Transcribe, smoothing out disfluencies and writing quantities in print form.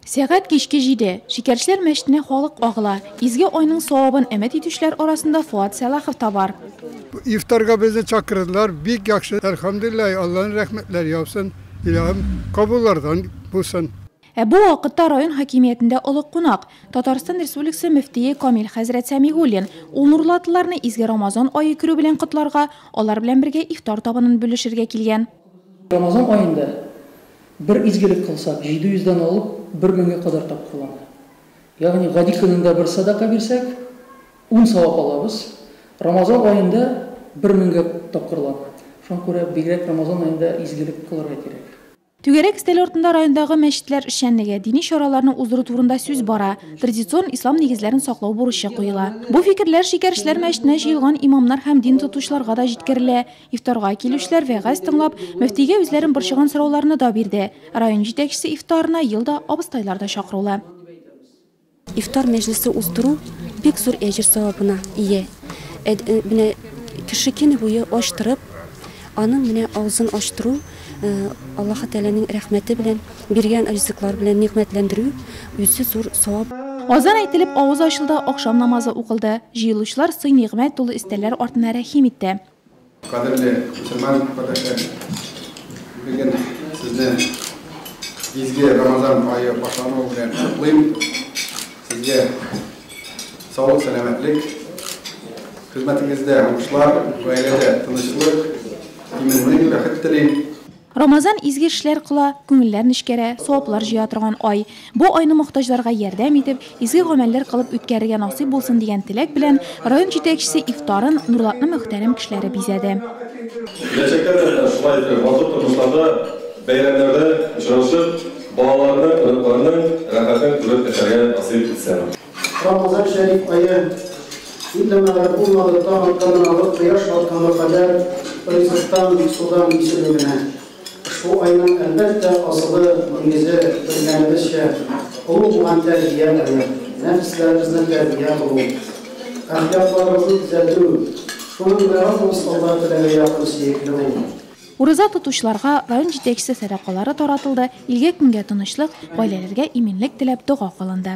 Сәгать кичке 7. Шикәрчеләр мәчетенә халык агыла. Изге айның савабын өмет итүчеләр арасында Фуат Салахов та бар. İftarga bizi çakırdılar. Büyük yakşı. Elhamdülillah Allah'ın rahmetleri yapsın. İlahim kabullardan bulsun. Бу вакытта район хакимиятендә олуг кунак Татарстан Республикасы мөфтие Камил хәзрәт Сәмигуллин ул нурлатларны изге Рамазан ае күрү белән котларга, алар белән бергә ифтар табынын бүлешергә килгән. Рамазан айында bir izgilik kılsak 700'den alıp 1000'e kadar tapkılanır. Yani gadi kınında bir sadaka versek 10 savap alabız. Ramazan ayında 1000'e tapkılanır. Şuna göre bigrek Ramazan ayında izgilik kılarga gerek. Түгәрәк стель ортында райондагы мәчетләр эшчәнлеге, дини чараларны уздыру турында сүз бара, традицион ислам нигезләрен саклау бурычы куела. Бу фикерләр шикәрчеләр мәчетенә җыелган имамнар һәм дин тотучыларга да җиткерелә. Ифтарга килүчеләр вәгазь тыңлап, мөфтигә үзләрен борчыган сорауларны да бирде. Район җитәкчесе ифтарына елда абыстайларда чакырыла. İftar meclisi uzduru bek zor ecir savabına iyi. Kişi kini boyu açtırıp, anın mine ağzını açtırı, Allah Teala'nın rahmeti bilen, birgen rızıklar bilen nikmetlendirүү, yüzü zor savab. Azan aytılıb ağız açıldı, akşam namazı oqıldı. Jıyılışlar sıy nimet dolu isteler артына рәхим итте. Kadirli Müslüman kardeşler, bugün sizni izgi Ramazan ayı başlanma bilen kutlayayım. Sizge sağlık, selametlik, hizmetinizde hoşlar, ailede tınışlık, iminlik ve hıttırayım. Рамазан изге эшләр кыла, күңелләрне эшкәрә, саваплар җыя торган ай. Бу айны мохтаҗларга ярдәм итеп, изге гамәлләр кылып үткәрергә насыйп булсын дигән теләк белән район җитәкчесе ифтарын нурлатны мөхтәрәм кешеләре бизәде. Киләчәктә дә шулай вакыт тормышларда, бәйрәмнәрдә очрашып, балаларның, оныкларның рәхәтен күреп яшәргә насыйп итсен. Ramazan şerif ayı İlleme bulmadıktan tanınalık ve yaş balkanı kadar rızıktan, sudan geçirilmene. Bu ayının elbette asılı nimizi bilmenimizce ulu bulan terbiye ayı, nefislerimizden terbiye kulu, ahlaklarımızı düzeltü, şunun merakımız Allah Teala'ya yakın sevgili olun. Урыза тотучыларга район җитәкчесе садакалары таратылды, илгә күнгә тынычлык, гаиләләргә иминлек теләп дуга кылынды.